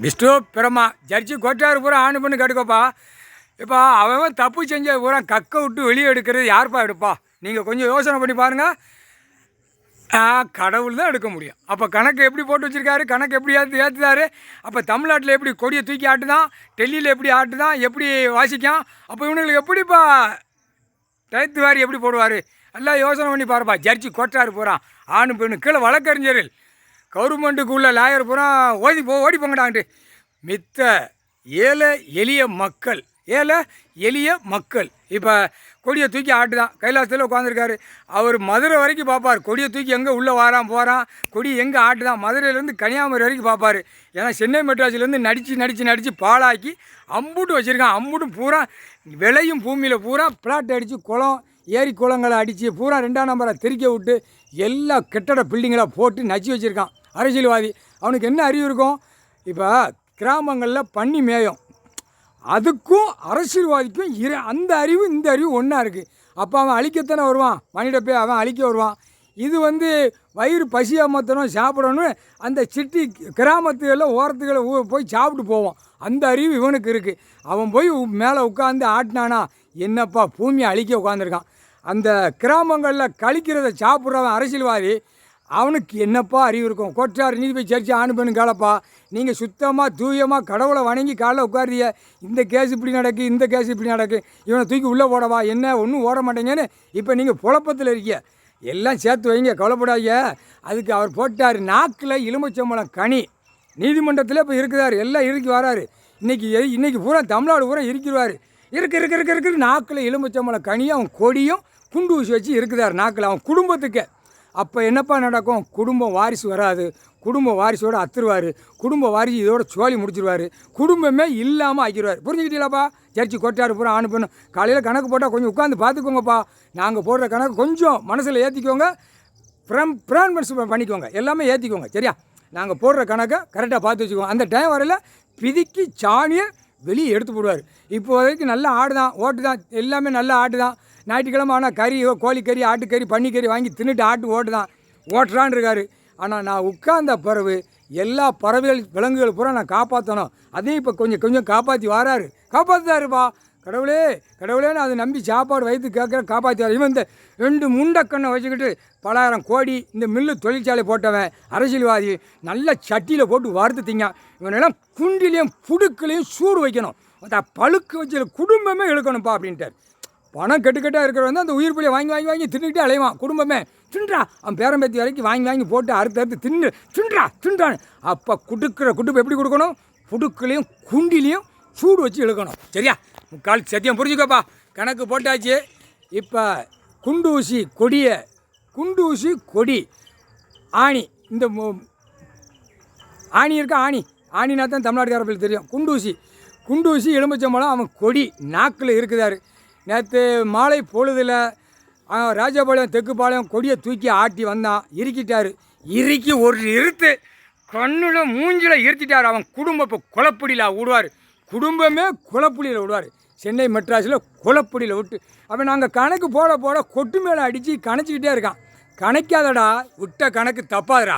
விஷ்ணு பிரமா ஜட்ஜி கொட்டாரு பூரா ஆணு பண்ணி கெடுக்கப்பா. இப்போ அவன் தப்பு செஞ்ச பூரா கக்க விட்டு வெளியே எடுக்கிறது யார்ப்பா எடுப்பா? நீங்கள் கொஞ்சம் யோசனை பண்ணி பாருங்கள். கடவுள் தான் எடுக்க முடியும். அப்போ கணக்கு எப்படி போட்டு வச்சுருக்காரு, கணக்கு எப்படி ஏற்றுதாரு? அப்போ தமிழ்நாட்டில் எப்படி கொடியை தூக்கி ஆட்டுதான், டெல்லியில் எப்படி ஆட்டுதான், எப்படி வாசிக்கான்? அப்போ இவனுங்களுக்கு எப்படிப்பா டயத்து வாரி எப்படி போடுவார்? எல்லாம் யோசனை பண்ணி பாருப்பா. ஜட்ஜி கொட்டாரு பூரா ஆணு பெண்ணு கீழே வழக்கறிஞர்கள் கவர்மெண்ட்டுக்கு உள்ள லாயர் பூரா ஓடி போங்கடான்ட்டு மித்த ஏழை எளிய மக்கள் இப்போ கொடியை தூக்கி ஆட்டுதான். கைலாசத்தில் உட்காந்துருக்காரு. அவர் மதுரை வரைக்கும் பார்ப்பார். கொடியை தூக்கி எங்கே உள்ளே வாரான் போகிறான், கொடி எங்கே ஆட்டுதான். மதுரையிலேருந்து கன்னியாகுமரி வரைக்கும் பார்ப்பார். ஏன்னா சென்னை மெட்ராஸிலேருந்து நடித்து பாலாக்கி அம்புட்டு வச்சுருக்கான். அம்புட்டும் பூரா விளையும் பூமியில் பூரா பிளாட் அடித்து ஏரி குளங்களை அடித்து பூரா 2ஆம் நம்பரை தெரிக்க விட்டு எல்லா கெட்டட பில்டிங்களாக போட்டு நச்சு வச்சுருக்கான் அரசியல்வாதி. அவனுக்கு என்ன அறிவு இருக்கும்? இப்போ கிராமங்களில் பண்ணி மேயும், அதுக்கும் அரசியல்வாதிக்கும் அந்த அறிவு இந்த அறிவு ஒன்றா இருக்குது. அப்போ அவன் அழிக்கத்தானே வருவான், மணிடப்பே அவன் அழிக்க வருவான். இது வயிறு பசி அமர்த்தணும், சாப்பிடணும். அந்த சிட்டி கிராமத்துகளில் ஓரத்துக்களை போய் சாப்பிட்டு போவான். அந்த அறிவு இவனுக்கு இருக்குது. அவன் போய் மேலே உட்காந்து ஆட்டினானா என்னப்பா பூமியை அழிக்க உட்காந்துருக்கான். அந்த கிராமங்களில் கழிக்கிறத சாப்பிட்றவன் அரசியல்வாதி, அவனுக்கு என்னப்பா அறிவு இருக்கும்? கோட்டார் நீதிபதி சர்ச்சை ஆணு பெண்ணு கேளப்பா. நீங்கள் சுத்தமாக தூயமாக கடவுளை வணங்கி காலைல உட்காருதிய, இந்த கேஸ் இப்படி நடக்கு, இந்த கேஸ் இப்படி நடக்கு, இவனை தூக்கி உள்ளே போடவா, என்ன ஒன்றும் ஓட மாட்டேங்கன்னு இப்போ நீங்கள் குழப்பத்தில் இருக்கீங்க. எல்லாம் சேர்த்து வைங்க, கவலைப்படாதீங்க. அதுக்கு அவர் போட்டார் நாக்கில் எலுமிச்சம்பழம் கனி. நீதிமன்றத்தில் இப்போ இருக்குதார், எல்லாம் இறுக்கி வராரு. இன்றைக்கி பூரா தமிழ்நாடு பூரா இருக்கிறார். இருக்கு நாக்கில் எலுமிச்சம்பழம் கனியும் அவன் கொடியும் குண்டு ஊசி வச்சு இருக்குதார் நாக்கில் அவன் குடும்பத்துக்கு. அப்போ என்னப்பா நடக்கும்? குடும்பம் வாரிசு வராது. குடும்ப வாரிசோடு அத்துருவார். குடும்ப வாரிசு இதோட சோழி முடிச்சிருவார். குடும்பமே இல்லாமல் ஆக்கிடுவார். புரிஞ்சுக்கிட்டீங்களாப்பா? ஜட்ஜி கொட்டாரு பூரா ஆணு பெண்ணு காலையில் கணக்கு போட்டால் கொஞ்சம் உட்காந்து பார்த்துக்கோங்கப்பா. நாங்கள் போடுற கணக்கு கொஞ்சம் மனசில் ஏற்றிக்கோங்க, ப்ரான்வென்ஸ் பண்ணிக்கோங்க, எல்லாமே ஏற்றிக்கோங்க. சரியா? நாங்கள் போடுற கணக்கை கரெக்டாக பார்த்து வச்சுக்கோங்க. அந்த டைம் வரையில் பிதிக்கி சாணியை வெளியே எடுத்து போடுவார். இப்போ வரைக்கும் நல்லா ஆடுதான், ஓட்டுதான், எல்லாமே நல்லா ஆட்டுதான். ஞாயிற்றுக்கிழமை ஆனால் கறி, கோழிக்கறி, ஆட்டுக்கறி, பன்னிக்கறி வாங்கி தின்னுட்டு ஓட்டுறான் இருக்காரு. ஆனால் நான் உட்கார்ந்த பிறகு எல்லா பறவைகள் விலங்குகள் பூரா நான் காப்பாற்றணும். அதையும் இப்போ கொஞ்சம் காப்பாற்றி வராரு. காப்பாற்றுதாருப்பா. கடவுளேன்னு அதை நம்பி சாப்பாடு வைத்து கேட்குற காப்பாற்றுவார். இவன் இந்த 2 முண்டக்கண்ணை வச்சுக்கிட்டு பலாயிரம் கோடி இந்த மில்லு தொழிற்சாலை போட்டவன் அரசியல்வாதி நல்ல சட்டியில் போட்டு வறுத்து திங்க. இவனெல்லாம் குண்டிலையும் புடுக்களையும் சூடு வைக்கணும். அந்த பழுக்கு வச்சு குடும்பமே இழுக்கணும்ப்பா அப்படின்ட்டார். பணம் கெட்டுக்கட்டாக இருக்கிறவன் தான் அந்த உயிர் பிள்ளையை வாங்கி தின்னுக்கிட்டே அலைவான். குடும்பமே தின்றா, அவன் பேரம்பேத்தி வரைக்கும் வாங்கி போட்டு அறுத்து தின்றான்னு. அப்போ குடுப்பு எப்படி கொடுக்கணும்? புடுக்களையும் குண்டிலையும் சூடு வச்சு இழுக்கணும். சரியா? முக்கால் சத்தியம் புரிஞ்சுக்கப்பா. கணக்கு போட்டாச்சு. இப்போ குண்டு ஊசி கொடி ஆணி, இந்த ஆணி இருக்கா, ஆணினா தான் தமிழ்நாட்டுக்காரர்களுக்கு தெரியும். குண்டு ஊசி எலுமிச்சம்பழம் அவன் கொடி நாக்கில் இருக்குதாரு. நேற்று மாலை பொழுதில் ராஜபாளையம் தெக்குப்பாளையம் கொடியை தூக்கி ஆட்டி வந்தான். இறுக்கி ஒரு இருத்து கண்ணில் மூஞ்சில் இருத்திட்டார். அவன் குடும்பம் இப்போ குளப்படியில் விடுவார். குடும்பமே குளப்படியில் விடுவார். சென்னை மெட்ராஸில் குளப்படியில் விட்டு அவன் நாங்கள் கணக்கு போட கொட்டு மேலே அடித்து கணச்சிக்கிட்டே இருக்கான். கணக்காதடா, விட்ட கணக்கு தப்பாதுடா.